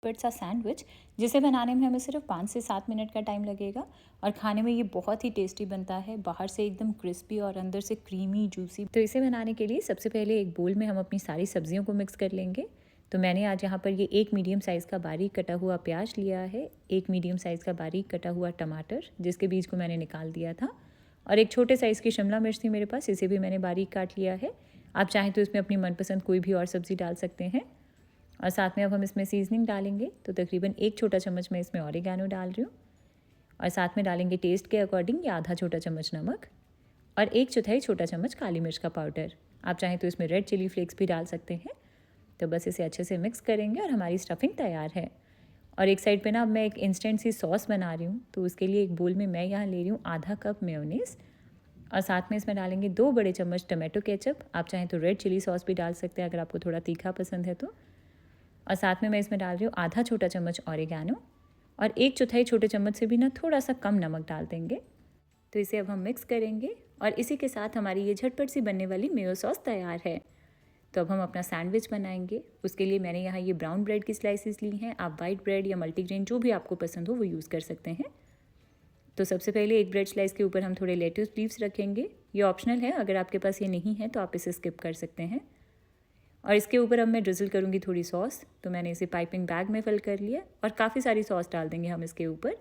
झटपट सा सैंडविच जिसे बनाने में हमें सिर्फ 5 से 7 मिनट का टाइम लगेगा और खाने में ये बहुत ही टेस्टी बनता है। बाहर से एकदम क्रिस्पी और अंदर से क्रीमी जूसी। तो इसे बनाने के लिए सबसे पहले एक बोल में हम अपनी सारी सब्जियों को मिक्स कर लेंगे। तो मैंने आज यहाँ पर ये एक मीडियम साइज़ का बारीक कटा हुआ प्याज लिया है, एक मीडियम साइज़ का बारीक कटा हुआ टमाटर जिसके बीज को मैंने निकाल दिया था, और एक छोटे साइज़ की शिमला मिर्च थी मेरे पास, इसे भी मैंने बारीक काट लिया है। आप चाहें तो इसमें अपनी मनपसंद कोई भी और सब्ज़ी डाल सकते हैं। और साथ में अब हम इसमें सीजनिंग डालेंगे। तो तकरीबन 1 छोटा चम्मच मैं इसमें ऑरिगेनो डाल रही हूँ, और साथ में डालेंगे टेस्ट के अकॉर्डिंग या आधा छोटा चम्मच नमक और 1/4 छोटा चम्मच काली मिर्च का पाउडर। आप चाहें तो इसमें रेड चिली फ्लेक्स भी डाल सकते हैं। तो बस इसे अच्छे से मिक्स करेंगे और हमारी स्टफिंग तैयार है। और एक साइड पे ना अब मैं एक इंस्टेंट सी सॉस बना रही हूँ। तो उसके लिए एक बोल में मैं यहाँ ले रही हूँ आधा कप मेयोनीज़, और साथ में इसमें डालेंगे 2 बड़े चम्मच टमाटो केचप। आप चाहें तो रेड चिली सॉस भी डाल सकते हैं अगर आपको थोड़ा तीखा पसंद है तो। और साथ में मैं इसमें डाल रही हूँ आधा छोटा चम्मच ऑरिगेनो, और 1/4 छोटे चम्मच से भी ना थोड़ा सा कम नमक डाल देंगे। तो इसे अब हम मिक्स करेंगे और इसी के साथ हमारी ये झटपट सी बनने वाली मेयो सॉस तैयार है। तो अब हम अपना सैंडविच बनाएंगे। उसके लिए मैंने यहाँ ये ब्राउन ब्रेड की स्लाइसेस ली हैं। आप वाइट ब्रेड या मल्टीग्रेन जो भी आपको पसंद हो वो यूज़ कर सकते हैं। तो सबसे पहले एक ब्रेड स्लाइस के ऊपर हम थोड़े लेट्यूस लीव्स रखेंगे। ये ऑप्शनल है, अगर आपके पास ये नहीं है तो आप इसे स्किप कर सकते हैं। और इसके ऊपर अब मैं ड्रिजल करूँगी थोड़ी सॉस। तो मैंने इसे पाइपिंग बैग में फिल कर लिया, और काफ़ी सारी सॉस डाल देंगे हम इसके ऊपर।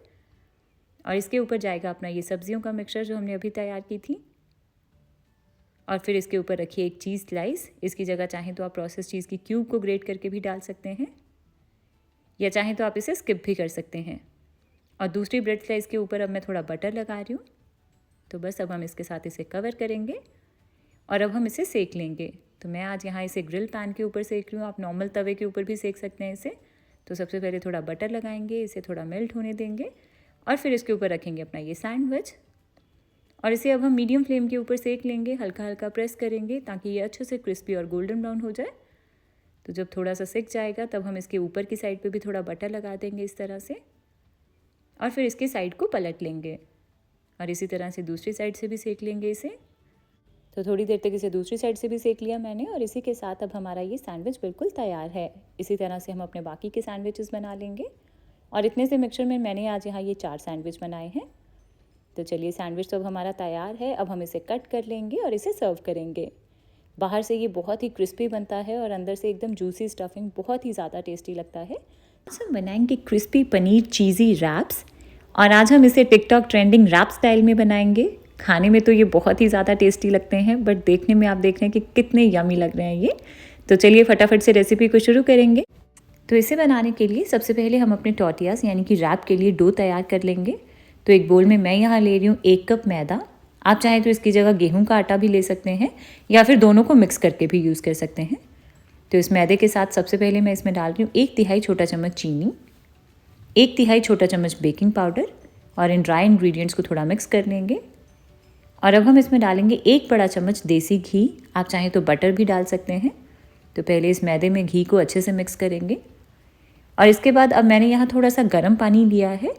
और इसके ऊपर जाएगा अपना ये सब्जियों का मिक्सचर जो हमने अभी तैयार की थी। और फिर इसके ऊपर रखिए एक चीज़ स्लाइस। इसकी जगह चाहें तो आप प्रोसेस चीज़ की क्यूब को ग्रेट करके भी डाल सकते हैं, या चाहें तो आप इसे स्किप भी कर सकते हैं। और दूसरी ब्रेड स्लाइस के ऊपर अब मैं थोड़ा बटर लगा रही हूँ। तो बस अब हम इसके साथ इसे कवर करेंगे और अब हम इसे सेक लेंगे। तो मैं आज यहाँ इसे ग्रिल पैन के ऊपर सेक रही हूँ, आप नॉर्मल तवे के ऊपर भी सेक सकते हैं इसे। तो सबसे पहले थोड़ा बटर लगाएंगे, इसे थोड़ा मेल्ट होने देंगे, और फिर इसके ऊपर रखेंगे अपना ये सैंडविच, और इसे अब हम मीडियम फ्लेम के ऊपर सेक लेंगे। हल्का हल्का प्रेस करेंगे ताकि ये अच्छे से क्रिस्पी और गोल्डन ब्राउन हो जाए। तो जब थोड़ा सा सिक जाएगा तब हम इसके ऊपर की साइड पे भी थोड़ा बटर लगा देंगे इस तरह से, और फिर इसकी साइड को पलट लेंगे और इसी तरह से दूसरी साइड से भी सेक लेंगे इसे। तो थोड़ी देर तक इसे दूसरी साइड से भी सेक लिया मैंने, और इसी के साथ अब हमारा ये सैंडविच बिल्कुल तैयार है। इसी तरह से हम अपने बाकी के सैंडविचेस बना लेंगे, और इतने से मिक्सचर में मैंने आज यहाँ ये 4 सैंडविच बनाए हैं। तो चलिए, सैंडविच तो अब हमारा तैयार है। अब हम इसे कट कर लेंगे और इसे सर्व करेंगे। बाहर से ये बहुत ही क्रिस्पी बनता है और अंदर से एकदम जूसी स्टफिंग, बहुत ही ज़्यादा टेस्टी लगता है। हम बनाएंगे क्रिस्पी पनीर चीज़ी रैप्स, और आज हम इसे टिकटॉक ट्रेंडिंग रैप स्टाइल में बनाएंगे। खाने में तो ये बहुत ही ज़्यादा टेस्टी लगते हैं, बट देखने में आप देख रहे हैं कि कितने यमी लग रहे हैं ये। तो चलिए फटाफट से रेसिपी को शुरू करेंगे। तो इसे बनाने के लिए सबसे पहले हम अपने टॉर्टियास यानी कि रैप के लिए डो तैयार कर लेंगे। तो एक बोल में मैं यहाँ ले रही हूँ 1 कप मैदा। आप चाहें तो इसकी जगह गेहूं का आटा भी ले सकते हैं, या फिर दोनों को मिक्स करके भी यूज़ कर सकते हैं। तो इस मैदे के साथ सबसे पहले मैं इसमें डाल रही हूँ 1/3 छोटा चम्मच चीनी, 1/3 छोटा चम्मच बेकिंग पाउडर, और इन ड्राई इंग्रेडिएंट्स को थोड़ा मिक्स कर लेंगे। और अब हम इसमें डालेंगे 1 बड़ा चम्मच देसी घी। आप चाहें तो बटर भी डाल सकते हैं। तो पहले इस मैदे में घी को अच्छे से मिक्स करेंगे, और इसके बाद अब मैंने यहाँ थोड़ा सा गर्म पानी लिया है,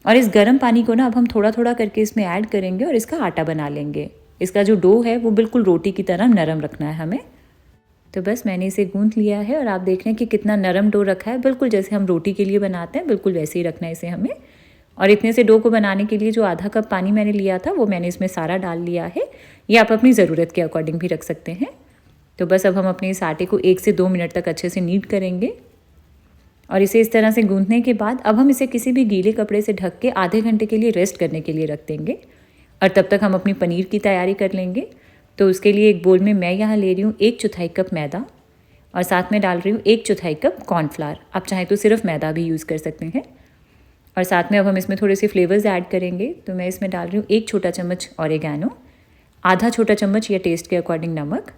और इस गर्म पानी को ना अब हम थोड़ा थोड़ा करके इसमें ऐड करेंगे और इसका आटा बना लेंगे। इसका जो डो है वो बिल्कुल रोटी की तरह नरम रखना है हमें। तो बस मैंने इसे गूंथ लिया है, और आप देख रहे हैं कि कितना नरम डो रखा है, बिल्कुल जैसे हम रोटी के लिए बनाते हैं, बिल्कुल वैसे ही रखना है इसे हमें। और इतने से डो को बनाने के लिए जो आधा कप पानी मैंने लिया था वो मैंने इसमें सारा डाल लिया है। ये आप अपनी ज़रूरत के अकॉर्डिंग भी रख सकते हैं। तो बस अब हम अपने इस आटे को 1 से 2 मिनट तक अच्छे से नीड करेंगे, और इसे इस तरह से गूंथने के बाद अब हम इसे किसी भी गीले कपड़े से ढक के आधे घंटे के लिए रेस्ट करने के लिए रख देंगे। और तब तक हम अपनी पनीर की तैयारी कर लेंगे। तो उसके लिए एक बोल में मैं यहाँ ले रही हूँ 1/4 कप मैदा, और साथ में डाल रही हूँ 1/4 कप कॉर्नफ्लावर। आप चाहें तो सिर्फ मैदा भी यूज़ कर सकते हैं। और साथ में अब हम इसमें थोड़े से फ्लेवर्स ऐड करेंगे। तो मैं इसमें डाल रही हूँ 1 छोटा चम्मच ऑरिगेनो, आधा छोटा चम्मच या टेस्ट के अकॉर्डिंग नमक,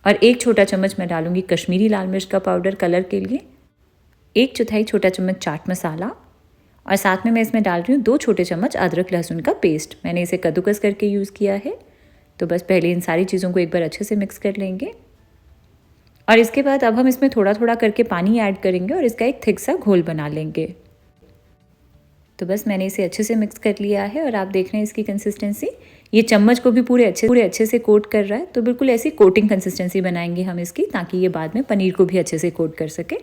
और 1 छोटा चम्मच मैं डालूँगी कश्मीरी लाल मिर्च का पाउडर कलर के लिए, 1/4 छोटा चम्मच चाट मसाला, और साथ में मैं इसमें डाल रही हूँ 2 छोटे चम्मच अदरक लहसुन का पेस्ट। मैंने इसे कद्दूकस करके यूज़ किया है। तो बस पहले इन सारी चीज़ों को एक बार अच्छे से मिक्स कर लेंगे, और इसके बाद अब हम इसमें थोड़ा थोड़ा करके पानी ऐड करेंगे और इसका एक थिक सा घोल बना लेंगे। तो बस मैंने इसे अच्छे से मिक्स कर लिया है, और आप देख रहे हैं इसकी कंसिस्टेंसी, ये चम्मच को भी पूरे अच्छे से कोट कर रहा है। तो बिल्कुल ऐसी कोटिंग कंसिस्टेंसी बनाएंगे हम इसकी, ताकि ये बाद में पनीर को भी अच्छे से कोट कर सके।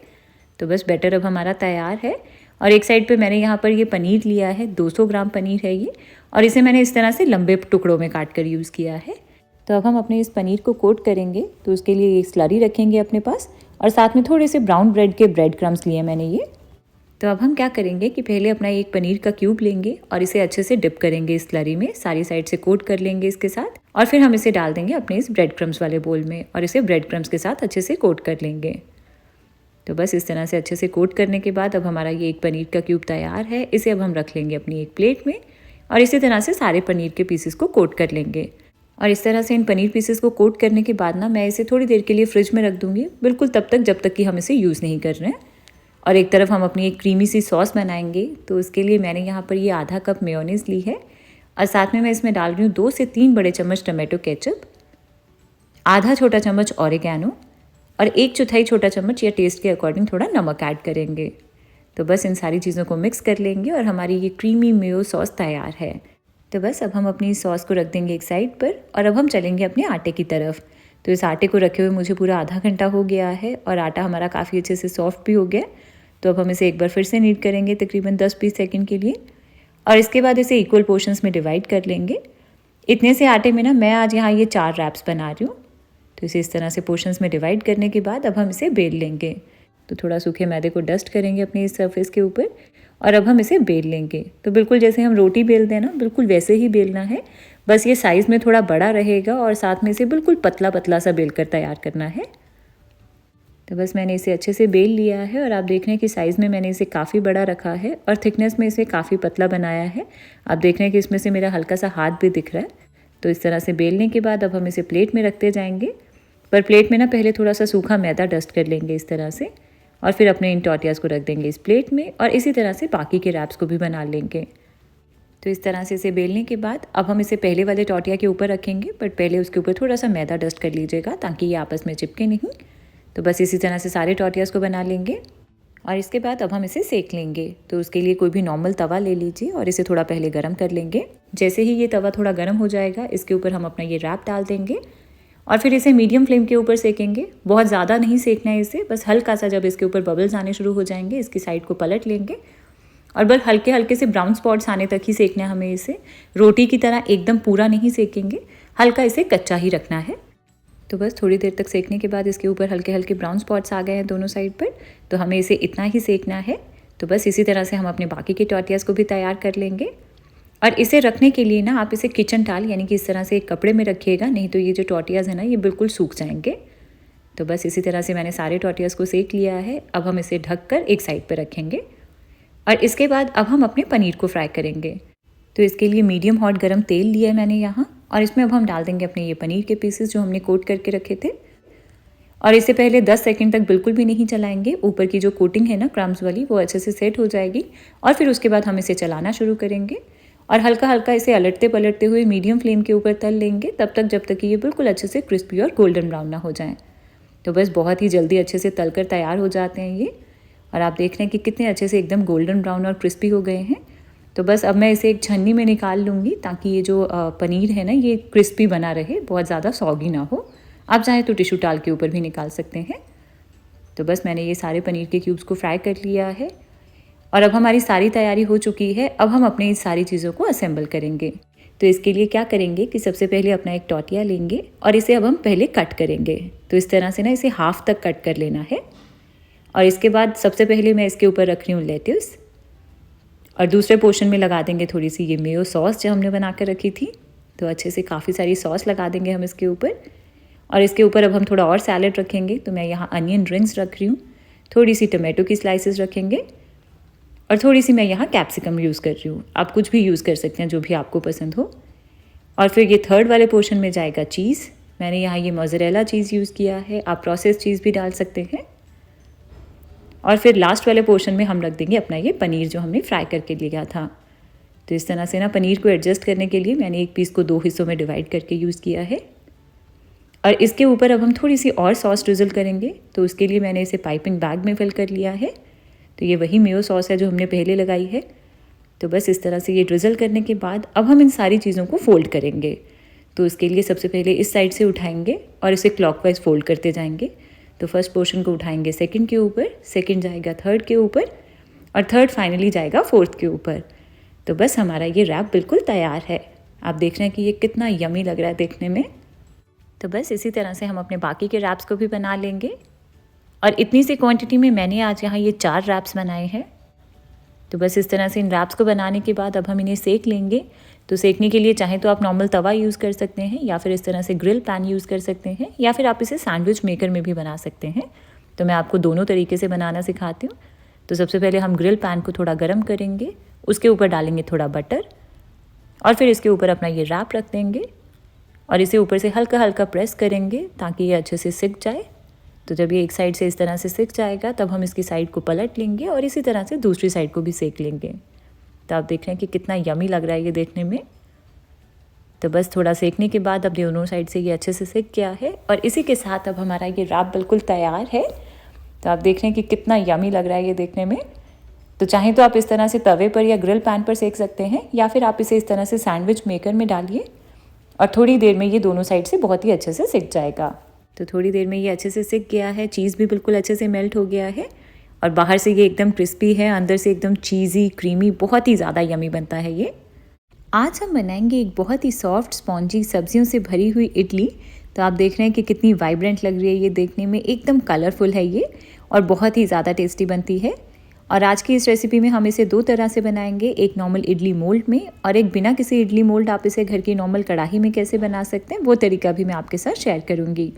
तो बस बैटर अब हमारा तैयार है और एक साइड पे मैंने यहाँ पर ये पनीर लिया है, 200 ग्राम पनीर है ये, और इसे मैंने इस तरह से लंबे टुकड़ों में काट कर यूज़ किया है। तो अब हम अपने इस पनीर को कोट करेंगे, तो उसके लिए एक स्लरी रखेंगे अपने पास और साथ में थोड़े से ब्राउन ब्रेड के ब्रेड क्रम्स लिए मैंने ये। तो अब हम क्या करेंगे कि पहले अपना एक पनीर का क्यूब लेंगे और इसे अच्छे से डिप करेंगे इस स्लरी में, सारी साइड से कोट कर लेंगे इसके साथ, और फिर हम इसे डाल देंगे अपने इस ब्रेड क्रम्स वाले बोल में और इसे ब्रेड क्रम्स के साथ अच्छे से कोट कर लेंगे। तो बस इस तरह से अच्छे से कोट करने के बाद अब हमारा ये एक पनीर का क्यूब तैयार है। इसे अब हम रख लेंगे अपनी एक प्लेट में और इसी तरह से सारे पनीर के पीसेस को कोट कर लेंगे। और इस तरह से इन पनीर पीसेस को कोट करने के बाद ना मैं इसे थोड़ी देर के लिए फ्रिज में रख दूँगी, बिल्कुल तब तक जब तक कि हम इसे यूज़ नहीं कर रहे हैं। और एक तरफ हम अपनी एक क्रीमी सी सॉस बनाएंगे, तो उसके लिए मैंने यहाँ पर ये आधा कप मेयोनीज़ ली है और साथ में मैं इसमें डाल रही हूँ 2 से 3 बड़े चम्मच टमाटो केचप, आधा छोटा चम्मच ऑरिगैनो और 1/4 छोटा चम्मच या टेस्ट के अकॉर्डिंग थोड़ा नमक ऐड करेंगे। तो बस इन सारी चीज़ों को मिक्स कर लेंगे और हमारी ये क्रीमी मेयो सॉस तैयार है। तो बस अब हम अपनी सॉस को रख देंगे एक साइड पर और अब हम चलेंगे अपने आटे की तरफ। तो इस आटे को रखे हुए मुझे पूरा आधा घंटा हो गया है और आटा हमारा काफ़ी अच्छे से सॉफ्ट भी हो गया। तो अब हम इसे एक बार फिर से नीट करेंगे तकरीबन 10-20 सेकंड के लिए और इसके बाद इसे इक्वल पोर्शंस में डिवाइड कर लेंगे। इतने से आटे में ना मैं आज यहाँ ये 4 रैप्स बना रही हूँ। तो इसे इस तरह से पोर्शंस में डिवाइड करने के बाद अब हम इसे बेल लेंगे। तो थोड़ा सूखे मैदे को डस्ट करेंगे अपने इस सरफेस के ऊपर और अब हम इसे बेल लेंगे। तो बिल्कुल जैसे हम रोटी बेलते हैं ना, बिल्कुल वैसे ही बेलना है, बस ये साइज़ में थोड़ा बड़ा रहेगा और साथ में इसे बिल्कुल पतला पतला सा बेल कर तैयार करना है। तो बस मैंने इसे अच्छे से बेल लिया है और आप देख रहे हैं कि साइज़ में मैंने इसे काफ़ी बड़ा रखा है और थिकनेस में इसे काफ़ी पतला बनाया है। आप देख रहे हैं कि इसमें से मेरा हल्का सा हाथ भी दिख रहा है। तो इस तरह से बेलने के बाद अब हम इसे प्लेट में रखते जाएंगे, पर प्लेट में ना पहले थोड़ा सा सूखा मैदा डस्ट कर लेंगे इस तरह से और फिर अपने इन टॉर्टियाज़ को रख देंगे इस प्लेट में और इसी तरह से बाकी के रैप्स को भी बना लेंगे। तो इस तरह से इसे बेलने के बाद अब हम इसे पहले वाले टॉर्टिया के ऊपर रखेंगे, बट पहले उसके ऊपर थोड़ा सा मैदा डस्ट कर लीजिएगा ताकि ये आपस में चिपके नहीं। तो बस इसी तरह से सारे टॉर्टियाज़ को बना लेंगे और इसके बाद अब हम इसे सेक लेंगे। तो उसके लिए कोई भी नॉर्मल तवा ले लीजिए और इसे थोड़ा पहले गर्म कर लेंगे। जैसे ही ये तवा थोड़ा गर्म हो जाएगा, इसके ऊपर हम अपना ये रैप डाल देंगे और फिर इसे मीडियम फ्लेम के ऊपर सेकेंगे। बहुत ज़्यादा नहीं सेकना है इसे, बस हल्का सा जब इसके ऊपर बबल्स आने शुरू हो जाएंगे इसकी साइड को पलट लेंगे और बस हल्के हल्के से ब्राउन स्पॉट्स आने तक ही सेकना है हमें इसे। रोटी की तरह एकदम पूरा नहीं सेकेंगे, हल्का इसे कच्चा ही रखना है। तो बस थोड़ी देर तक सेकने के बाद इसके ऊपर हल्के हल्के ब्राउन स्पॉट्स आ गए हैं दोनों साइड पर, तो हमें इसे इतना ही सेकना है। तो बस इसी तरह से हम अपने बाकी के टॉर्टियाज़ को भी तैयार कर लेंगे और इसे रखने के लिए ना आप इसे किचन टाल यानी कि इस तरह से एक कपड़े में रखिएगा, नहीं तो ये जो टॉर्टियाज़ है ना ये बिल्कुल सूख जाएंगे। तो बस इसी तरह से मैंने सारे टॉर्टियाज़ को सेक लिया है। अब हम इसे ढककर एक साइड पर रखेंगे और इसके बाद अब हम अपने पनीर को फ्राई करेंगे। तो इसके लिए मीडियम हॉट गरम तेल लिया है मैंने यहाँ और इसमें अब हम डाल देंगे अपने ये पनीर के पीसेस जो हमने कोट करके रखे थे और इसे पहले 10 सेकंड तक बिल्कुल भी नहीं चलाएंगे। ऊपर की जो कोटिंग है ना क्रम्स वाली वो अच्छे से सेट हो जाएगी और फिर उसके बाद हम इसे चलाना शुरू करेंगे और हल्का हल्का इसे अलटते पलटते हुए मीडियम फ्लेम के ऊपर तल लेंगे तब तक जब तक कि ये बिल्कुल अच्छे से क्रिस्पी और गोल्डन ब्राउन ना हो जाएं। तो बस बहुत ही जल्दी अच्छे से तलकर तैयार हो जाते हैं ये और आप देख रहे हैं कि कितने अच्छे से एकदम गोल्डन ब्राउन और क्रिस्पी हो गए हैं। तो बस अब मैं इसे एक छन्नी में निकाल लूँगी ताकि ये जो पनीर है ना ये क्रिस्पी बना रहे, बहुत ज़्यादा सॉगी ना हो। आप चाहें तो टिश्यू टाल के ऊपर भी निकाल सकते हैं। तो बस मैंने ये सारे पनीर के क्यूब्स को फ्राई कर लिया है और अब हमारी सारी तैयारी हो चुकी है। अब हम अपने इस सारी चीज़ों को असेंबल करेंगे। तो इसके लिए क्या करेंगे कि सबसे पहले अपना एक टॉर्टिया लेंगे और इसे अब हम पहले कट करेंगे। तो इस तरह से ना इसे हाफ तक कट कर लेना है और इसके बाद सबसे पहले मैं इसके ऊपर रख रही हूँ लेट्यूस और दूसरे पोर्शन में लगा देंगे थोड़ी सी ये मेयो सॉस जो हमने बना कर रखी थी। तो अच्छे से काफ़ी सारी सॉस लगा देंगे हम इसके ऊपर और इसके ऊपर अब हम थोड़ा और सैलेड रखेंगे। तो मैं यहाँ अनियन रिंग्स रख रही हूँ, थोड़ी सी टमाटो की स्लाइसेस रखेंगे और थोड़ी सी मैं यहाँ कैप्सिकम यूज़ कर रही हूँ। आप कुछ भी यूज़ कर सकते हैं जो भी आपको पसंद हो। और फिर ये थर्ड वाले पोर्शन में जाएगा चीज़। मैंने यहाँ ये मोज़रेला चीज़ यूज़ किया है, आप प्रोसेस चीज़ भी डाल सकते हैं। और फिर लास्ट वाले पोर्शन में हम रख देंगे अपना ये पनीर जो हमने फ्राई करके लिया था। तो इस तरह से ना पनीर को एडजस्ट करने के लिए मैंने एक पीस को 2 हिस्सों में डिवाइड करके यूज़ किया है और इसके ऊपर अब हम थोड़ी सी और सॉस ड्रिज़ल करेंगे। तो उसके लिए मैंने इसे पाइपिंग बैग में फिल कर लिया है। तो ये वही मेयो सॉस है जो हमने पहले लगाई है। तो बस इस तरह से ये ड्रिज़ल करने के बाद अब हम इन सारी चीज़ों को फोल्ड करेंगे। तो इसके लिए सबसे पहले इस साइड से उठाएंगे और इसे क्लॉकवाइज फोल्ड करते जाएंगे। तो फर्स्ट पोर्शन को उठाएंगे सेकंड के ऊपर, सेकंड जाएगा थर्ड के ऊपर और थर्ड फाइनली जाएगा फोर्थ के ऊपर। तो बस हमारा ये रैप बिल्कुल तैयार है। आप देख रहे हैं कि ये कितना यमी लग रहा है देखने में। तो बस इसी तरह से हम अपने बाकी के रैप्स को भी बना लेंगे। और इतनी सी क्वांटिटी में मैंने आज यहाँ ये 4 रैप्स बनाए हैं। तो बस इस तरह से इन रैप्स को बनाने के बाद अब हम इन्हें सेक लेंगे। तो सेकने के लिए चाहे तो आप नॉर्मल तवा यूज़ कर सकते हैं या फिर इस तरह से ग्रिल पैन यूज़ कर सकते हैं या फिर आप इसे सैंडविच मेकर में भी बना सकते हैं। तो मैं आपको दोनों तरीके से बनाना सिखाती हूँ। तो सबसे पहले हम ग्रिल पैन को थोड़ा गर्म करेंगे, उसके ऊपर डालेंगे थोड़ा बटर और फिर इसके ऊपर अपना ये रैप रख देंगे और इसे ऊपर से हल्का हल्का प्रेस करेंगे ताकि ये अच्छे से सिक जाए। तो जब ये एक साइड से इस तरह से सिक जाएगा तब हम इसकी साइड को पलट लेंगे और इसी तरह से दूसरी साइड को भी सेक लेंगे। तो आप देख रहे हैं कि कितना यमी लग रहा है ये देखने में। तो बस थोड़ा सेकने के बाद अब दोनों साइड से ये अच्छे से सिक गया है और इसी के साथ अब हमारा ये रैप बिल्कुल तैयार है। तो आप देख रहे हैं कि कितना यमी लग रहा है ये देखने में। तो चाहे तो आप इस तरह से तवे पर या ग्रिल पैन पर सेक सकते हैं या फिर आप इसे इस तरह से सैंडविच मेकर में डालिए और थोड़ी देर में ये दोनों साइड से बहुत ही अच्छे से सिक जाएगा। तो थोड़ी देर में ये अच्छे से सिक गया है, चीज़ भी बिल्कुल अच्छे से मेल्ट हो गया है और बाहर से ये एकदम क्रिस्पी है, अंदर से एकदम चीज़ी क्रीमी, बहुत ही ज़्यादा यमी बनता है ये। आज हम बनाएंगे एक बहुत ही सॉफ्ट स्पॉन्जी सब्जियों से भरी हुई इडली। तो आप देख रहे हैं कि कितनी वाइब्रेंट लग रही है ये देखने में, एकदम कलरफुल है ये और बहुत ही ज़्यादा टेस्टी बनती है। और आज की इस रेसिपी में हम इसे 2 तरह से बनाएंगे, एक नॉर्मल इडली मोल्ड में और एक बिना किसी इडली मोल्ड आप इसे घर की नॉर्मल कढ़ाई में कैसे बना सकते हैं वो तरीका भी मैं आपके साथ शेयर करूँगी।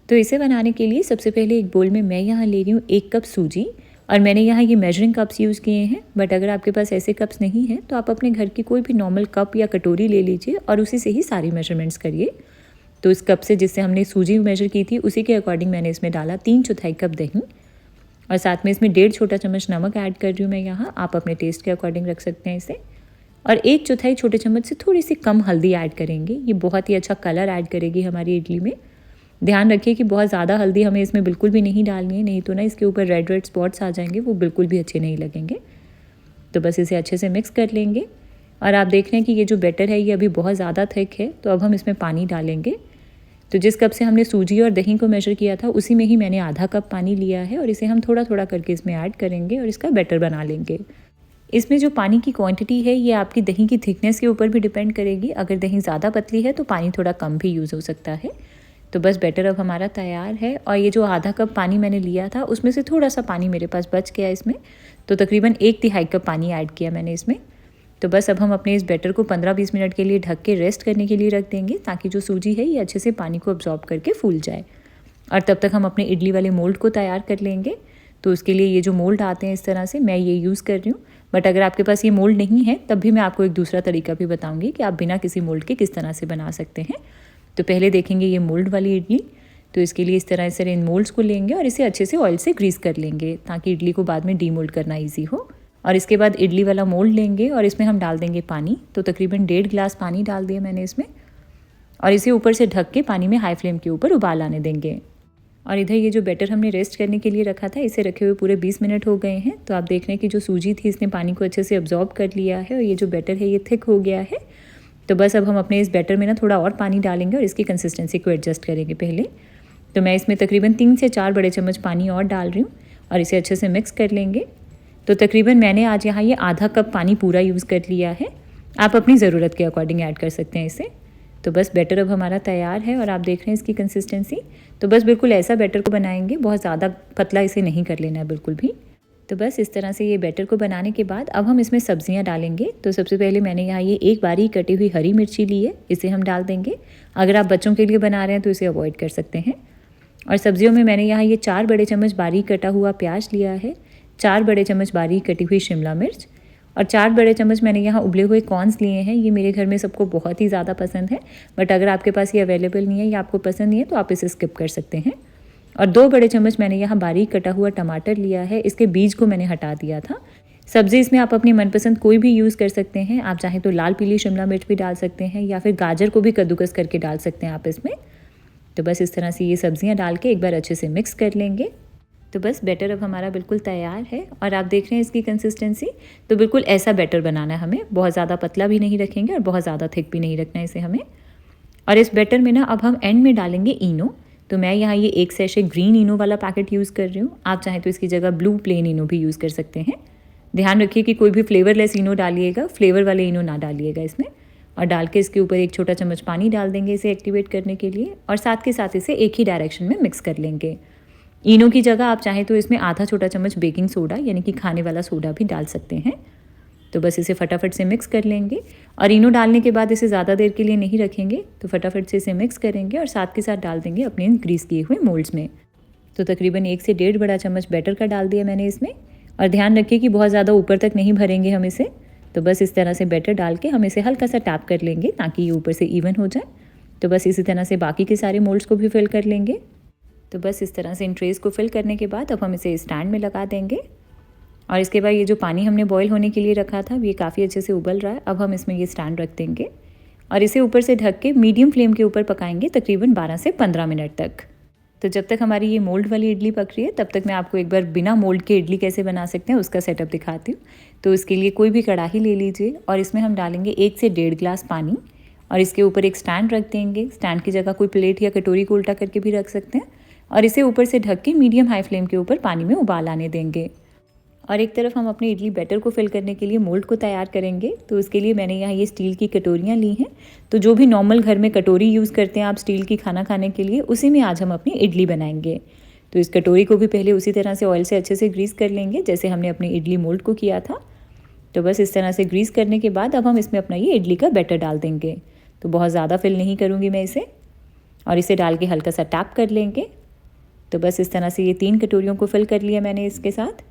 तो इसे बनाने के लिए सबसे पहले एक बोल में मैं यहाँ ले रही हूँ 1 कप सूजी और मैंने यहाँ ये मेजरिंग कप्स यूज़ किए हैं। बट अगर आपके पास ऐसे कप्स नहीं हैं तो आप अपने घर की कोई भी नॉर्मल कप या कटोरी ले लीजिए और उसी से ही सारी मेजरमेंट्स करिए। तो इस कप से जिससे हमने सूजी मेजर की थी उसी के अकॉर्डिंग मैंने इसमें डाला 3/4 कप दही और साथ में इसमें 1.5 छोटा चम्मच नमक ऐड कर रही हूँ मैं यहाँ। आप अपने टेस्ट के अकॉर्डिंग रख सकते हैं इसे। और 1/4 छोटे चम्मच से थोड़ी सी कम हल्दी ऐड करेंगे, ये बहुत ही अच्छा कलर ऐड करेगी हमारी इडली में। ध्यान रखिए कि बहुत ज़्यादा हल्दी हमें इसमें बिल्कुल भी नहीं डालनी है, नहीं तो ना इसके ऊपर रेड रेड स्पॉट्स आ जाएंगे, वो बिल्कुल भी अच्छे नहीं लगेंगे। तो बस इसे अच्छे से मिक्स कर लेंगे। और आप देख रहे हैं कि ये जो बैटर है ये अभी बहुत ज़्यादा थिक है, तो अब हम इसमें पानी डालेंगे। तो जिस कप से हमने सूजी और दही को मेजर किया था उसी में ही मैंने आधा कप पानी लिया है और इसे हम थोड़ा थोड़ा करके इसमें ऐड करेंगे और इसका बैटर बना लेंगे। इसमें जो पानी की क्वांटिटी है ये आपकी दही की थिकनेस के ऊपर भी डिपेंड करेगी। अगर दही ज़्यादा पतली है तो पानी थोड़ा कम भी यूज़ हो सकता है। तो बस बैटर अब हमारा तैयार है और ये जो आधा कप पानी मैंने लिया था उसमें से थोड़ा सा पानी मेरे पास बच गया इसमें, तो तकरीबन 1/3 कप पानी ऐड किया मैंने इसमें। तो बस अब हम अपने इस बैटर को 15-20 मिनट के लिए ढक के रेस्ट करने के लिए रख देंगे ताकि जो सूजी है ये अच्छे से पानी को अब्जॉर्ब करके फूल जाए। और तब तक हम अपने इडली वाले मोल्ड को तैयार कर लेंगे। तो उसके लिए ये जो मोल्ड आते हैं इस तरह से मैं ये यूज़ कर रही हूँ। बट अगर आपके पास ये मोल्ड नहीं है तब भी मैं आपको एक दूसरा तरीका भी बताऊँगी कि आप बिना किसी मोल्ड के किस तरह से बना सकते हैं। तो पहले देखेंगे ये मोल्ड वाली इडली। तो इसके लिए इस तरह से इन मोल्ड्स को लेंगे और इसे अच्छे से ऑयल से ग्रीस कर लेंगे ताकि इडली को बाद में डीमोल्ड करना ईजी हो। और इसके बाद इडली वाला मोल्ड लेंगे और इसमें हम डाल देंगे पानी। तो तकरीबन 1.5 गिलास पानी डाल दिया मैंने इसमें और इसे ऊपर से ढक के पानी में हाई फ्लेम के ऊपर उबाल आने देंगे। और इधर ये जो बैटर हमने रेस्ट करने के लिए रखा था इसे रखे हुए पूरे 20 मिनट हो गए हैं। तो आप देख रहे हैं कि जो सूजी थी इसने पानी को अच्छे से अब्जॉर्ब कर लिया है और ये जो बैटर है ये थिक हो गया है। तो बस अब हम अपने इस बैटर में ना थोड़ा और पानी डालेंगे और इसकी कंसिस्टेंसी को एडजस्ट करेंगे पहले। तो मैं इसमें तकरीबन 3 से 4 बड़े चम्मच पानी और डाल रही हूँ और इसे अच्छे से मिक्स कर लेंगे। तो तकरीबन मैंने आज यहाँ ये आधा कप पानी पूरा यूज़ कर लिया है। आप अपनी ज़रूरत के अकॉर्डिंग ऐड कर सकते हैं इसे। तो बस बैटर अब हमारा तैयार है और आप देख रहे हैं इसकी कंसिस्टेंसी। तो बस बिल्कुल ऐसा बैटर को बनाएंगे, बहुत ज़्यादा पतला इसे नहीं कर लेना है बिल्कुल भी। तो बस इस तरह से ये बैटर को बनाने के बाद अब हम इसमें सब्जियां डालेंगे। तो सबसे पहले मैंने यहाँ ये 1 बारीक कटी हुई हरी मिर्ची ली है, इसे हम डाल देंगे। अगर आप बच्चों के लिए बना रहे हैं तो इसे अवॉइड कर सकते हैं। और सब्जियों में मैंने यहाँ ये 4 बड़े चम्मच बारीक कटा हुआ प्याज लिया है, 4 बड़े चम्मच बारीक कटी हुई शिमला मिर्च और 4 बड़े चम्मच मैंने यहाँ उबले हुए कॉर्न्स लिए हैं। ये मेरे घर में सबको बहुत ही ज़्यादा पसंद है, बट अगर आपके पास ये अवेलेबल नहीं है या आपको पसंद नहीं है तो आप इसे स्किप कर सकते हैं। और 2 बड़े चम्मच मैंने यहाँ बारीक कटा हुआ टमाटर लिया है, इसके बीज को मैंने हटा दिया था। सब्ज़ी इसमें आप अपनी मनपसंद कोई भी यूज़ कर सकते हैं। आप चाहें तो लाल पीली शिमला मिर्च भी डाल सकते हैं या फिर गाजर को भी कद्दूकस करके डाल सकते हैं आप इसमें। तो बस इस तरह से ये सब्जियां डाल के एक बार अच्छे से मिक्स कर लेंगे। तो बस बैटर अब हमारा बिल्कुल तैयार है और आप देख रहे हैं इसकी कंसिस्टेंसी। तो बिल्कुल ऐसा बैटर बनाना है हमें, बहुत ज़्यादा पतला भी नहीं रखेंगे और बहुत ज़्यादा थिक भी नहीं रखना है इसे हमें। और इस बैटर में ना अब हम एंड में डालेंगे इनो। तो मैं यहाँ ये 1 सैशे ग्रीन इनो वाला पैकेट यूज़ कर रही हूँ। आप चाहें तो इसकी जगह ब्लू प्लेन इनो भी यूज़ कर सकते हैं। ध्यान रखिए कि कोई भी फ्लेवरलेस इनो डालिएगा, फ्लेवर वाले इनो ना डालिएगा इसमें। और डाल के इसके ऊपर 1 छोटा चम्मच पानी डाल देंगे इसे एक्टिवेट करने के लिए, और साथ के साथ इसे एक ही डायरेक्शन में मिक्स कर लेंगे। इनो की जगह आप चाहें तो इसमें आधा छोटा चम्मच बेकिंग सोडा यानी कि खाने वाला सोडा भी डाल सकते हैं। तो बस इसे फटाफट से मिक्स कर लेंगे, और इनो डालने के बाद इसे ज़्यादा देर के लिए नहीं रखेंगे, तो फटाफट से इसे मिक्स करेंगे और साथ के साथ डाल देंगे अपने ग्रीस किए हुए मोल्ड्स में। तो तकरीबन 1 से 1.5 बड़ा चम्मच बैटर का डाल दिया मैंने इसमें, और ध्यान रखिए कि बहुत ज़्यादा ऊपर तक नहीं भरेंगे हम इसे। तो बस इस तरह से बैटर डाल के हम इसे हल्का सा टैप कर लेंगे ताकि ये ऊपर से इवन हो जाए। तो बस इसी तरह से बाकी के सारे मोल्ड्स को भी फिल कर लेंगे। तो बस इस तरह से इन ट्रेस को फिल करने के बाद अब हम इसे स्टैंड में लगा देंगे, और इसके बाद ये जो पानी हमने बॉईल होने के लिए रखा था ये काफ़ी अच्छे से उबल रहा है। अब हम इसमें ये स्टैंड रख देंगे और इसे ऊपर से ढक के मीडियम फ्लेम के ऊपर पकाएंगे तकरीबन 12 से 15 मिनट तक। तो जब तक हमारी ये मोल्ड वाली इडली पक रही है तब तक मैं आपको एक बार बिना मोल्ड के इडली कैसे बना सकते हैं उसका सेटअप दिखाती हूँ। तो इसके लिए कोई भी कढ़ाई ले लीजिए और इसमें हम डालेंगे 1 से 1.5 गिलास पानी, और इसके ऊपर एक स्टैंड रख देंगे। स्टैंड की जगह कोई प्लेट या कटोरी को उल्टा करके भी रख सकते हैं, और इसे ऊपर से ढक के मीडियम हाई फ्लेम के ऊपर पानी में उबाल आने देंगे। और एक तरफ हम अपने इडली बैटर को फिल करने के लिए मोल्ड को तैयार करेंगे। तो उसके लिए मैंने यहाँ ये स्टील की कटोरियाँ ली हैं। तो जो भी नॉर्मल घर में कटोरी यूज़ करते हैं आप स्टील की खाना खाने के लिए, उसी में आज हम अपनी इडली बनाएंगे। तो इस कटोरी को भी पहले उसी तरह से ऑयल से अच्छे से ग्रीस कर लेंगे जैसे हमने अपनी इडली मोल्ड को किया था। तो बस इस तरह से ग्रीस करने के बाद अब हम इसमें अपना ये इडली का बैटर डाल देंगे। तो बहुत ज़्यादा फिल नहीं करूँगी मैं इसे, और इसे डाल के हल्का सा टैप कर लेंगे। तो बस इस तरह से ये 3 कटोरियों को फिल कर लिया मैंने इसके साथ।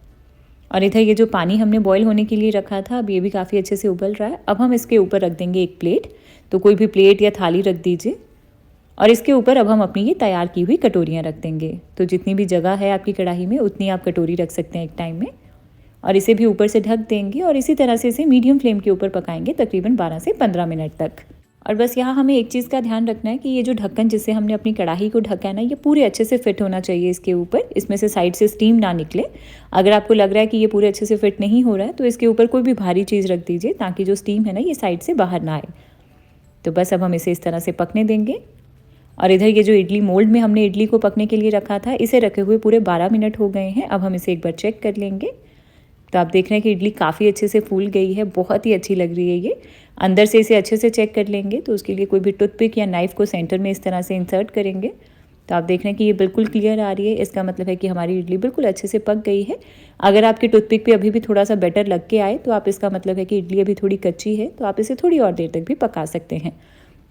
और इधर ये जो पानी हमने बॉईल होने के लिए रखा था अब ये भी काफ़ी अच्छे से उबल रहा है। अब हम इसके ऊपर रख देंगे एक प्लेट। तो कोई भी प्लेट या थाली रख दीजिए, और इसके ऊपर अब हम अपनी ये तैयार की हुई कटोरियाँ रख देंगे। तो जितनी भी जगह है आपकी कढ़ाई में उतनी आप कटोरी रख सकते हैं एक टाइम में, और इसे भी ऊपर से ढक देंगे और इसी तरह से इसे मीडियम फ्लेम के ऊपर पकाएंगे तकरीबन 12 से 15 मिनट तक। और बस यहाँ हमें एक चीज़ का ध्यान रखना है कि ये जो ढक्कन जिससे हमने अपनी कढ़ाई को ढका है ना, ये पूरे अच्छे से फिट होना चाहिए इसके ऊपर, इसमें से साइड से स्टीम ना निकले। अगर आपको लग रहा है कि ये पूरे अच्छे से फिट नहीं हो रहा है तो इसके ऊपर कोई भी भारी चीज़ रख दीजिए ताकि जो स्टीम है ना ये साइड से बाहर ना आए। तो बस अब हम इसे इस तरह से पकने देंगे। और इधर ये जो इडली मोल्ड में हमने इडली को पकने के लिए रखा था इसे रखे हुए पूरे 12 मिनट हो गए हैं। अब हम इसे एक बार चेक कर लेंगे। तो आप देख रहे हैं कि इडली काफ़ी अच्छे से फूल गई है, बहुत ही अच्छी लग रही है ये। अंदर से इसे अच्छे से चेक कर लेंगे। तो उसके लिए कोई भी टूथपिक या नाइफ़ को सेंटर में इस तरह से इंसर्ट करेंगे। तो आप देख रहे हैं कि ये बिल्कुल क्लियर आ रही है, इसका मतलब है कि हमारी इडली बिल्कुल अच्छे से पक गई है। अगर आपके टूथपिक पे अभी भी थोड़ा सा बैटर लग के आए तो आप इसका मतलब है कि इडली अभी थोड़ी कच्ची है, तो आप इसे थोड़ी और देर तक भी पका सकते हैं।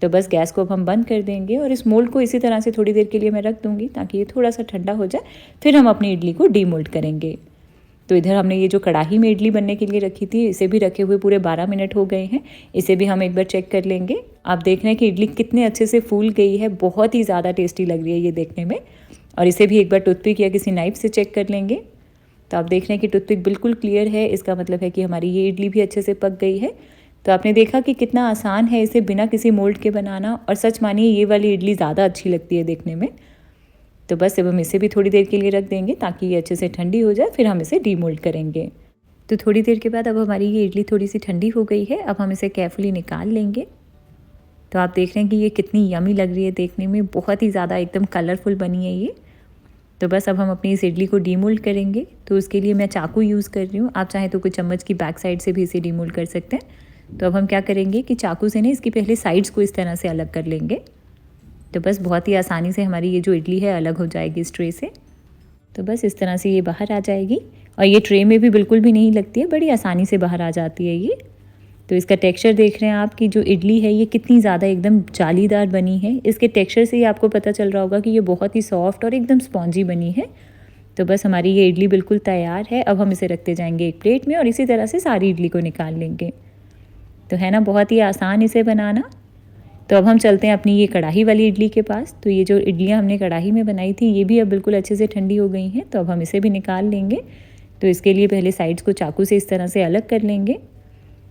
तो बस गैस को अब हम बंद कर देंगे और इस मोल्ड को इसी तरह से थोड़ी देर के लिए मैं रख दूँगी ताकि ये थोड़ा सा ठंडा हो जाए, फिर हम अपनी इडली को डीमोल्ड करेंगे। तो इधर हमने ये जो कढ़ाई में इडली बनने के लिए रखी थी इसे भी रखे हुए पूरे 12 मिनट हो गए हैं। इसे भी हम एक बार चेक कर लेंगे। आप देख रहे हैं कि इडली कितने अच्छे से फूल गई है, बहुत ही ज़्यादा टेस्टी लग रही है ये देखने में। और इसे भी एक बार टूथपिक या किसी नाइफ से चेक कर लेंगे। तो आप देख रहे हैं कि टूथपिक बिल्कुल क्लियर है, इसका मतलब है कि हमारी ये इडली भी अच्छे से पक गई है। तो आपने देखा कि कितना आसान है इसे बिना किसी मोल्ड के बनाना, और सच मानिए ये वाली इडली ज़्यादा अच्छी लगती है देखने में। तो बस अब हम इसे भी थोड़ी देर के लिए रख देंगे ताकि ये अच्छे से ठंडी हो जाए, फिर हम इसे डीमोल्ड करेंगे। तो थोड़ी देर के बाद अब हमारी ये इडली थोड़ी सी ठंडी हो गई है। अब हम इसे केयरफुली निकाल लेंगे। तो आप देख रहे हैं कि ये कितनी यमी लग रही है देखने में, बहुत ही ज़्यादा एकदम कलरफुल बनी है ये। तो बस अब हम अपनी इस इडली को डीमोल्ड करेंगे। तो उसके लिए मैं चाकू यूज़ कर रही हूँ, आप चाहें तो कोई चम्मच की बैक साइड से भी इसे डीमोल्ड कर सकते हैं। तो अब हम क्या करेंगे कि चाकू से ना इसकी पहले साइड्स को इस तरह से अलग कर लेंगे। तो बस बहुत ही आसानी से हमारी ये जो इडली है अलग हो जाएगी इस ट्रे से। तो बस इस तरह से ये बाहर आ जाएगी, और ये ट्रे में भी बिल्कुल भी नहीं लगती है, बड़ी आसानी से बाहर आ जाती है ये। तो इसका टेक्सचर देख रहे हैं आप कि जो इडली है ये कितनी ज़्यादा एकदम जालीदार बनी है। इसके टेक्सचर से ही आपको पता चल रहा होगा कि ये बहुत ही सॉफ्ट और एकदम स्पॉन्जी बनी है। तो बस हमारी ये इडली बिल्कुल तैयार है। अब हम इसे रखते जाएंगे एक प्लेट में और इसी तरह से सारी इडली को निकाल लेंगे। तो है ना बहुत ही आसान इसे बनाना। तो अब हम चलते हैं अपनी ये कढ़ाई वाली इडली के पास। तो ये जो इडलियाँ हमने कढ़ाई में बनाई थी ये भी अब बिल्कुल अच्छे से ठंडी हो गई हैं। तो अब हम इसे भी निकाल लेंगे। तो इसके लिए पहले साइड्स को चाकू से इस तरह से अलग कर लेंगे,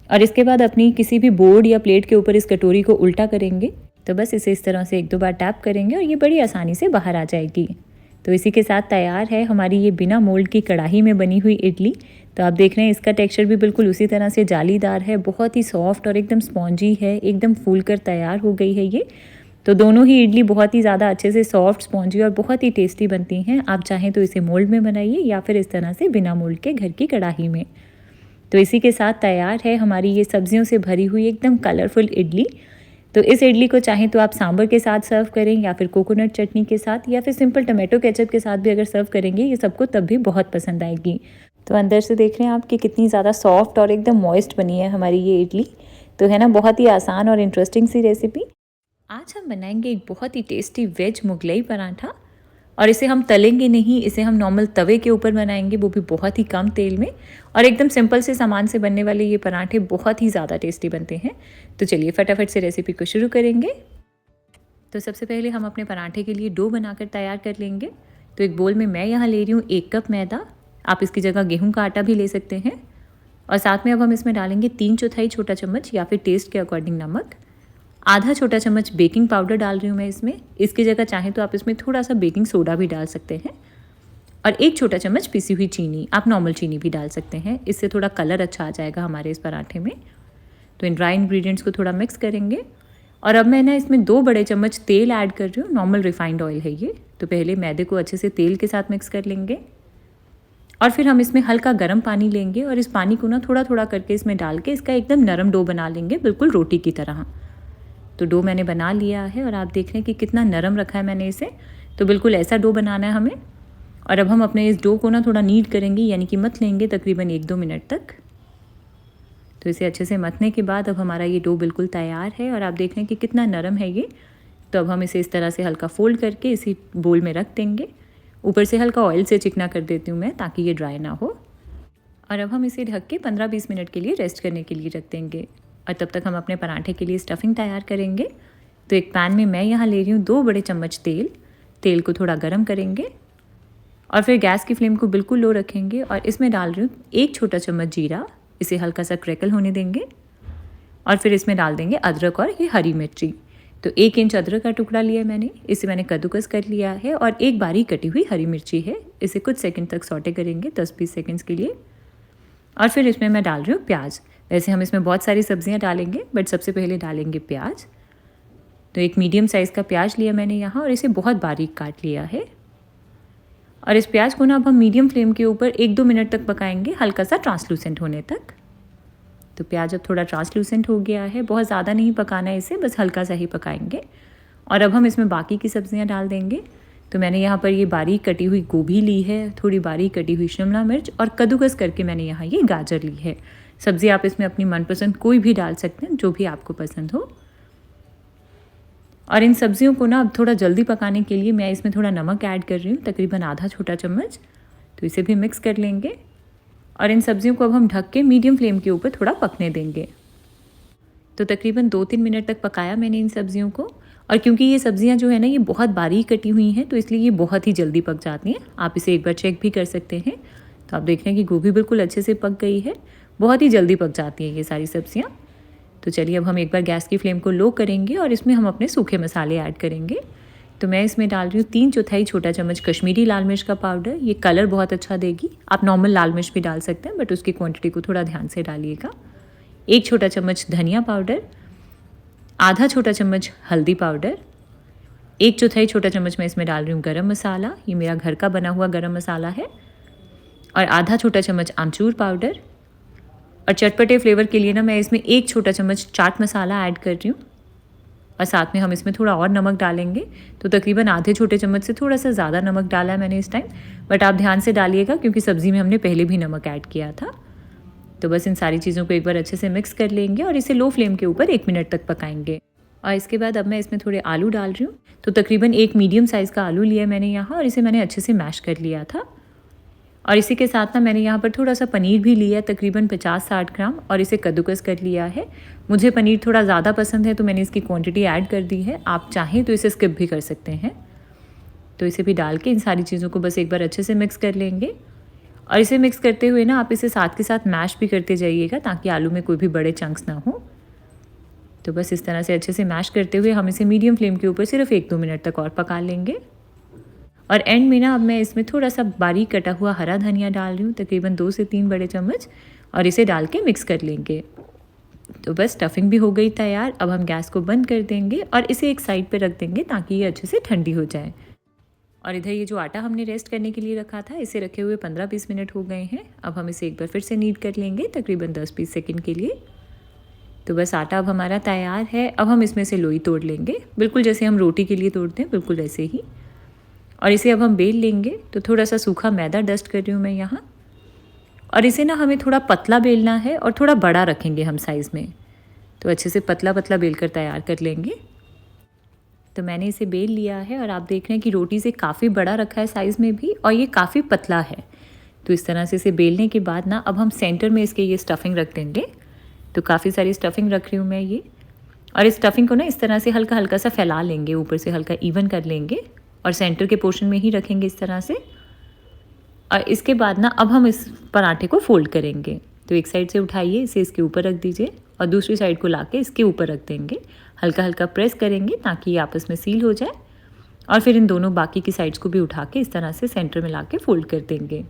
और इसके बाद अपनी किसी भी बोर्ड या प्लेट के ऊपर इस कटोरी को उल्टा करेंगे। तो बस इसे इस तरह से 1-2 बार टैप करेंगे और ये बड़ी आसानी से बाहर आ जाएगी। तो इसी के साथ तैयार है हमारी ये बिना मोल्ड की कढ़ाई में बनी हुई इडली। तो आप देख रहे हैं इसका टेक्सचर भी बिल्कुल उसी तरह से जालीदार है, बहुत ही सॉफ्ट और एकदम स्पॉन्जी है, एकदम फूल कर तैयार हो गई है ये। तो दोनों ही इडली बहुत ही ज़्यादा अच्छे से सॉफ्ट, स्पॉन्जी और बहुत ही टेस्टी बनती हैं। आप चाहें तो इसे मोल्ड में बनाइए या फिर इस तरह से बिना मोल्ड के घर की कढ़ाई में। तो इसी के साथ तैयार है हमारी ये सब्जियों से भरी हुई एकदम कलरफुल इडली। तो इस इडली को चाहें तो आप सांभर के साथ सर्व करें या फिर कोकोनट चटनी के साथ या फिर सिंपल टमाटो केचप के साथ भी अगर सर्व करेंगे, ये सबको तब भी बहुत पसंद आएगी। तो अंदर से देख रहे हैं आप कि कितनी ज़्यादा सॉफ्ट और एकदम मॉइस्ट बनी है हमारी ये इडली। तो है ना बहुत ही आसान और इंटरेस्टिंग सी रेसिपी। आज हम बनाएंगे एक बहुत ही टेस्टी वेज मुगलई पराठा, और इसे हम तलेंगे नहीं, इसे हम नॉर्मल तवे के ऊपर बनाएंगे, वो भी बहुत ही कम तेल में। और एकदम सिंपल से सामान से बनने वाले ये पराठे बहुत ही ज़्यादा टेस्टी बनते हैं। तो चलिए फटाफट से रेसिपी को शुरू करेंगे। तो सबसे पहले हम अपने पराठे के लिए डो बनाकर तैयार कर लेंगे। तो एक बोल में मैं यहाँ ले रही हूँ 1 कप मैदा। आप इसकी जगह गेहूँ का आटा भी ले सकते हैं। और साथ में अब हम इसमें डालेंगे 3/4 छोटा चम्मच या फिर टेस्ट के अकॉर्डिंग नमक। आधा छोटा चम्मच बेकिंग पाउडर डाल रही हूँ मैं इसमें। इसकी जगह चाहें तो आप इसमें थोड़ा सा बेकिंग सोडा भी डाल सकते हैं। और 1 छोटा चम्मच पिसी हुई चीनी, आप नॉर्मल चीनी भी डाल सकते हैं, इससे थोड़ा कलर अच्छा आ जाएगा हमारे इस पराठे में। तो इन ड्राई इंग्रेडिएंट्स को थोड़ा मिक्स करेंगे। और अब मैं ना इसमें 2 बड़े चम्मच तेल ऐड कर रही हूँ। नॉर्मल रिफाइंड ऑयल है ये। तो पहले मैदे को अच्छे से तेल के साथ मिक्स कर लेंगे और फिर हम इसमें हल्का गर्म पानी लेंगे और इस पानी को ना थोड़ा थोड़ा करके इसमें डाल के इसका एकदम नरम डो बना लेंगे, बिल्कुल रोटी की तरह। तो डो मैंने बना लिया है और आप देख रहे हैं कि कितना नरम रखा है मैंने इसे। तो बिल्कुल ऐसा डो बनाना है हमें। और अब हम अपने इस डो को ना थोड़ा नीड करेंगे, यानी कि मथ लेंगे तकरीबन 1-2 मिनट तक। तो इसे अच्छे से मथने के बाद अब हमारा ये डो बिल्कुल तैयार है और आप देख रहे हैं कि कितना नरम है ये। तो अब हम इसे इस तरह से हल्का फोल्ड करके इसी बोल में रख देंगे। ऊपर से हल्का ऑयल से चिकना कर देती हूँ मैं, ताकि ये ड्राई ना हो। और अब हम इसे ढक के 15-20 मिनट के लिए रेस्ट करने के लिए रख देंगे। और तब तक हम अपने पराठे के लिए स्टफिंग तैयार करेंगे। तो एक पैन में मैं यहाँ ले रही हूँ 2 बड़े चम्मच तेल। तेल को थोड़ा गर्म करेंगे और फिर गैस की फ्लेम को बिल्कुल लो रखेंगे और इसमें डाल रही हूँ 1 छोटा चम्मच जीरा। इसे हल्का सा क्रैकल होने देंगे और फिर इसमें डाल देंगे अदरक और ये हरी मिर्ची। तो 1 इंच अदरक का टुकड़ा लिया मैंने, इसे मैंने कद्दूकस कर लिया है। और एक बारीक कटी हुई हरी मिर्ची है। इसे कुछ सेकंड तक सौटे करेंगे, 10-20 सेकंड्स के लिए। और फिर इसमें मैं डाल रही हूँ प्याज। वैसे हम इसमें बहुत सारी सब्जियाँ डालेंगे, बट सबसे पहले डालेंगे प्याज। तो एक मीडियम साइज़ का प्याज लिया मैंने यहाँ और इसे बहुत बारीक काट लिया है। और इस प्याज को ना अब हम मीडियम फ्लेम के ऊपर 1-2 मिनट तक पकाएंगे, हल्का सा ट्रांसलूसेंट होने तक। तो प्याज अब थोड़ा ट्रांसलूसेंट हो गया है, बहुत ज़्यादा नहीं पकाना है इसे, बस हल्का सा ही पकाएंगे। और अब हम इसमें बाकी की सब्जियां डाल देंगे। तो मैंने यहाँ पर ये बारीक कटी हुई गोभी ली है, थोड़ी बारीक कटी हुई शिमला मिर्च और कद्दूकस करके मैंने यहाँ ये गाजर ली है। सब्ज़ी आप इसमें अपनी मनपसंद कोई भी डाल सकते हैं, जो भी आपको पसंद हो। और इन सब्जियों को ना अब थोड़ा जल्दी पकाने के लिए मैं इसमें थोड़ा नमक ऐड कर रही हूँ, तकरीबन आधा छोटा चम्मच। तो इसे भी मिक्स कर लेंगे और इन सब्जियों को अब हम ढक के मीडियम फ्लेम के ऊपर थोड़ा पकने देंगे। तो तकरीबन 2-3 मिनट तक पकाया मैंने इन सब्जियों को। और क्योंकि ये सब्जियां जो है ना ये बहुत बारीक कटी हुई हैं, तो इसलिए ये बहुत ही जल्दी पक जाती हैं। आप इसे एक बार चेक भी कर सकते हैं। तो आप देख रहे हैं कि गोभी बिल्कुल अच्छे से पक गई है, बहुत ही जल्दी पक जाती हैं ये सारी सब्जियां। तो चलिए अब हम एक बार गैस की फ्लेम को लो करेंगे और इसमें हम अपने सूखे मसाले ऐड करेंगे। तो मैं इसमें डाल रही हूँ 3/4 छोटा चम्मच कश्मीरी लाल मिर्च का पाउडर। ये कलर बहुत अच्छा देगी। आप नॉर्मल लाल मिर्च भी डाल सकते हैं, बट उसकी क्वांटिटी को थोड़ा ध्यान से डालिएगा। 1 छोटा चम्मच धनिया पाउडर, आधा छोटा चम्मच हल्दी पाउडर, 1/4 छोटा चम्मच मैं इसमें डाल रही हूँ गरम मसाला। ये मेरा घर का बना हुआ गरम मसाला है। और आधा छोटा चम्मच आमचूर पाउडर। और चटपटे फ्लेवर के लिए ना मैं इसमें 1 छोटा चम्मच चाट मसाला ऐड कर रही हूँ। और साथ में हम इसमें थोड़ा और नमक डालेंगे। तो तकरीबन आधे छोटे चम्मच से थोड़ा सा ज़्यादा नमक डाला है मैंने इस टाइम, बट आप ध्यान से डालिएगा क्योंकि सब्ज़ी में हमने पहले भी नमक ऐड किया था। तो बस इन सारी चीज़ों को एक बार अच्छे से मिक्स कर लेंगे और इसे लो फ्लेम के ऊपर 1 मिनट तक पकाएंगे। और इसके बाद अब मैं इसमें थोड़े आलू डाल रही हूँ। तो तकरीबन 1 मीडियम साइज़ का आलू लिया मैंने यहाँ और इसे मैंने अच्छे से मैश कर लिया था। और इसी के साथ ना मैंने यहाँ पर थोड़ा सा पनीर भी लिया है, तकरीबन 50-60 ग्राम, और इसे कद्दूकस कर लिया है। मुझे पनीर थोड़ा ज़्यादा पसंद है तो मैंने इसकी क्वांटिटी ऐड कर दी है। आप चाहें तो इसे स्किप भी कर सकते हैं। तो इसे भी डाल के इन सारी चीज़ों को बस एक बार अच्छे से मिक्स कर लेंगे। और इसे मिक्स करते हुए ना आप इसे साथ के साथ मैश भी करते जाइएगा, ताकि आलू में कोई भी बड़े चंक्स ना हो। तो बस इस तरह से अच्छे से मैश करते हुए हम इसे मीडियम फ्लेम के ऊपर सिर्फ 1-2 मिनट तक और पका लेंगे। और एंड में ना अब मैं इसमें थोड़ा सा बारीक कटा हुआ हरा धनिया डाल रही हूँ, तकरीबन 2 से 3 बड़े चम्मच, और इसे डाल के मिक्स कर लेंगे। तो बस स्टफिंग भी हो गई तैयार। अब हम गैस को बंद कर देंगे और इसे एक साइड पे रख देंगे ताकि ये अच्छे से ठंडी हो जाए। और इधर ये जो आटा हमने रेस्ट करने के लिए रखा था, इसे रखे हुए 15-20 मिनट हो गए हैं। अब हम इसे एक बार फिर से नीड कर लेंगे तकरीबन 10-20 सेकंड के लिए। तो बस आटा अब हमारा तैयार है। अब हम इसमें से लोई तोड़ लेंगे, बिल्कुल जैसे हम रोटी के लिए तोड़ते हैं, बिल्कुल वैसे ही। और इसे अब हम बेल लेंगे। तो थोड़ा सा सूखा मैदा डस्ट कर रही हूँ मैं यहाँ। और इसे ना हमें थोड़ा पतला बेलना है और थोड़ा बड़ा रखेंगे हम साइज़ में। तो अच्छे से पतला पतला बेल कर तैयार कर लेंगे। तो मैंने इसे बेल लिया है और आप देख रहे हैं कि रोटी से काफ़ी बड़ा रखा है साइज़ में भी, और ये काफ़ी पतला है। तो इस तरह से इसे बेलने के बाद ना अब हम सेंटर में इसके ये स्टफिंग रख देंगे। तो काफ़ी सारी स्टफिंग रख रही हूँ मैं ये। और इस स्टफिंग को ना इस तरह से हल्का हल्का सा फैला लेंगे, ऊपर से हल्का इवन कर लेंगे और सेंटर के पोर्शन में ही रखेंगे इस तरह से। और इसके बाद ना अब हम इस पराठे को फोल्ड करेंगे। तो एक साइड से उठाइए, इसे इसके ऊपर रख दीजिए और दूसरी साइड को लाके इसके ऊपर रख देंगे। हल्का हल्का प्रेस करेंगे ताकि ये आपस में सील हो जाए। और फिर इन दोनों बाकी की साइड्स को भी उठा के इस तरह से सेंटर में लाके फोल्ड कर देंगे।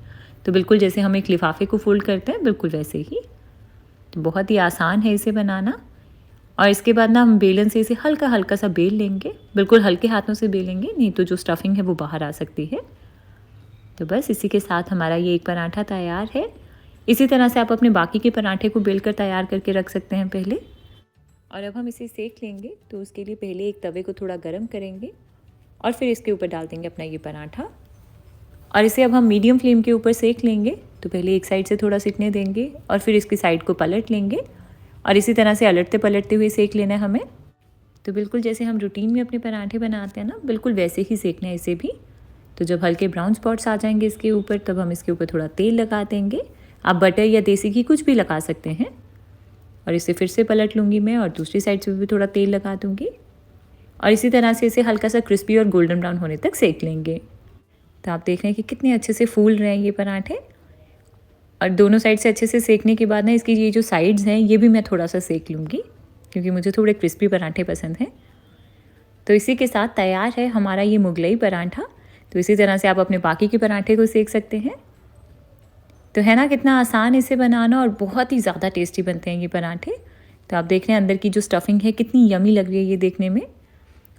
तो बिल्कुल जैसे हम एक लिफाफे को फोल्ड करते हैं, बिल्कुल वैसे ही। तो बहुत ही आसान है इसे बनाना। और इसके बाद ना हम बेलन से इसे हल्का हल्का सा बेल लेंगे, बिल्कुल हल्के हाथों से बेलेंगे, नहीं तो जो स्टफिंग है वो बाहर आ सकती है। तो बस इसी के साथ हमारा ये एक पराठा तैयार है। इसी तरह से आप अपने बाकी के पराठे को बेल कर तैयार करके रख सकते हैं पहले। और अब हम इसे सेक लेंगे। तो उसके लिए पहले एक तवे को थोड़ा गर्म करेंगे और फिर इसके ऊपर डाल देंगे अपना ये पराठा। और इसे अब हम मीडियम फ्लेम के ऊपर सेक लेंगे। तो पहले एक साइड से थोड़ा सिकने देंगे और फिर इसकी साइड को पलट लेंगे और इसी तरह से अलटते पलटते हुए सेक लेना है हमें। तो बिल्कुल जैसे हम रूटीन में अपने पराठे बनाते हैं ना, बिल्कुल वैसे ही सेकना है इसे भी। तो जब हल्के ब्राउन स्पॉट्स आ जाएंगे इसके ऊपर, तब हम इसके ऊपर थोड़ा तेल लगा देंगे। आप बटर या देसी घी कुछ भी लगा सकते हैं। और इसे फिर से पलट लूँगी मैं और दूसरी साइड से भी थोड़ा तेल लगा दूँगी। और इसी तरह से इसे हल्का सा क्रिस्पी और गोल्डन ब्राउन होने तक सेक लेंगे। तो आप देख रहे हैं कि कितने अच्छे से फूल रहे हैं ये पराठे। और दोनों साइड से अच्छे से सेकने के बाद ना इसकी ये जो साइड्स हैं ये भी मैं थोड़ा सा सेक लूँगी, क्योंकि मुझे थोड़े क्रिस्पी पराठे पसंद हैं। तो इसी के साथ तैयार है हमारा ये मुगलई पराठा। तो इसी तरह से आप अपने बाकी के पराठे को सेक सकते हैं। तो है ना कितना आसान इसे बनाना, और बहुत ही ज़्यादा टेस्टी बनते हैं ये पराठे। तो आप देख रहे हैं अंदर की जो स्टफिंग है कितनी यमी लग रही है ये देखने में।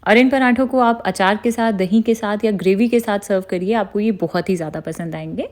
और इन पराठों को आप अचार के साथ, दही के साथ या ग्रेवी के साथ सर्व करिए, आपको ये बहुत ही ज़्यादा पसंद आएंगे।